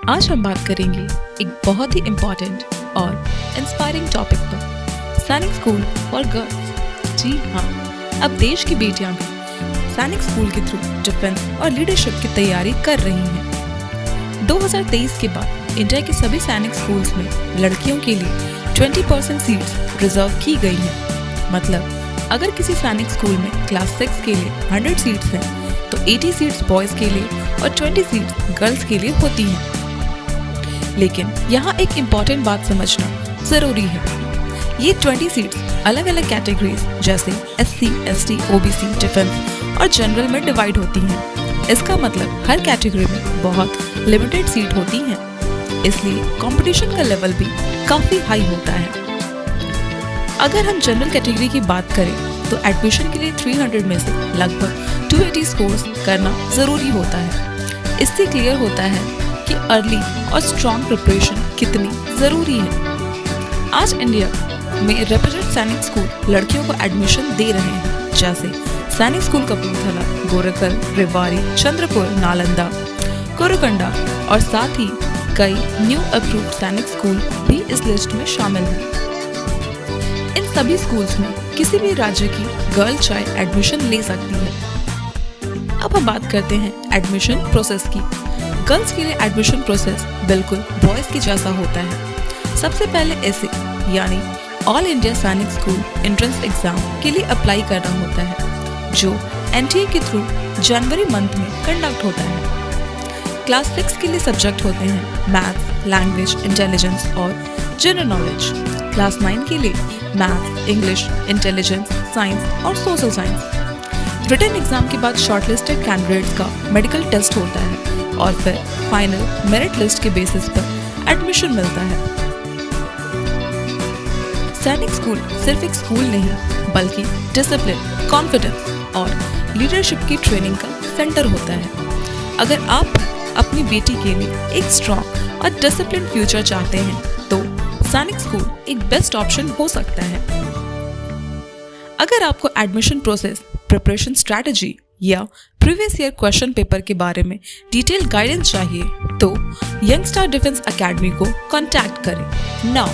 आज हम बात करेंगे एक बहुत ही इम्पोर्टेंट और इंस्पायरिंग टॉपिक पर, सैनिक स्कूल फॉर गर्ल्स। जी हाँ, अब देश की बेटियां भी सैनिक स्कूल के थ्रू डिफेंस और लीडरशिप की तैयारी कर रही हैं। 2023 के बाद इंडिया के सभी सैनिक स्कूल्स में लड़कियों के लिए 20% सीट्स रिजर्व की गई हैं। मतलब अगर किसी सैनिक स्कूल में क्लास 6 के लिए 100 सीट्स हैं, तो 80 सीट्स बॉयज़ के लिए और 20 सीट्स गर्ल्स के लिए होती हैं। लेकिन यहाँ एक इम्पॉर्टेंट बात समझना ज़रूरी है। ये 20 सीट्स अलग अलग कैटेगरीज जैसे SC, ST, OBC, डिफेंस और जनरल में डिवाइड होती हैं। इसका मतलब हर कैटेगरी में बहुत लिमिटेड सीट होती हैं, इसलिए कंपटीशन का लेवल भी काफ़ी हाई होता है। अगर हम जनरल कैटेगरी की बात करें तो एडमिशन के लिए 300 में से लगभग 280 स्कोर्स करना ज़रूरी होता है। इससे क्लियर होता है कि अर्ली और स्ट्रॉन्ग प्रिपरेशन कितनी ज़रूरी है। आज इंडिया में रेप्यूटेड सैनिक स्कूल लड़कियों को एडमिशन दे रहे हैं, जैसे सैनिक स्कूल कपूरथला, गोरखल, रेवाड़ी, चंद्रपुर, नालंदा, कुरुकंडा और साथ ही कई न्यू अप्रूव्ड सैनिक स्कूल भी इस लिस्ट में शामिल हैं। इन सभी स्कूल्स में किसी भी राज्य की गर्ल चाइल्ड एडमिशन ले सकती है। अब हम बात करते हैं एडमिशन प्रोसेस की। गर्ल्स के लिए एडमिशन प्रोसेस बिल्कुल बॉयज़ के जैसा होता है। सबसे पहले ऐसे यानी ऑल इंडिया सैनिक स्कूल एंट्रेंस एग्जाम के लिए अप्लाई करना होता है, जो NTA के थ्रू जनवरी मंथ में कंडक्ट होता है। क्लास 6 के लिए सब्जेक्ट होते हैं मैथ्स, लैंग्वेज, इंटेलिजेंस और जनरल नॉलेज। क्लास 9 के लिए मैथ्स, इंग्लिश, इंटेलिजेंस, साइंस और सोशल साइंस। रिटन एग्जाम के बाद शॉर्टलिस्टेड कैंडिडेट्स का मेडिकल टेस्ट होता है और फिर फाइनल मेरिट लिस्ट के बेसिस पर एडमिशन मिलता है। सैनिक स्कूल सिर्फ एक स्कूल नहीं, बल्कि डिसिप्लिन, कॉन्फिडेंस और लीडरशिप की ट्रेनिंग का सेंटर होता है। अगर आप अपनी बेटी के लिए एक स्ट्रॉन्ग और डिसिप्लिन फ्यूचर चाहते हैं, तो सैनिक स्कूल एक बेस्ट ऑप्शन हो सकता है। अगर आपको एडमिशन प्रोसेस, प्रिपरेशन स्ट्रैटेजी या प्रीवियस ईयर क्वेश्चन पेपर के बारे में डिटेल गाइडेंस चाहिए, तो यंग स्टार डिफेंस एकेडमी को कॉन्टैक्ट करें नाउ।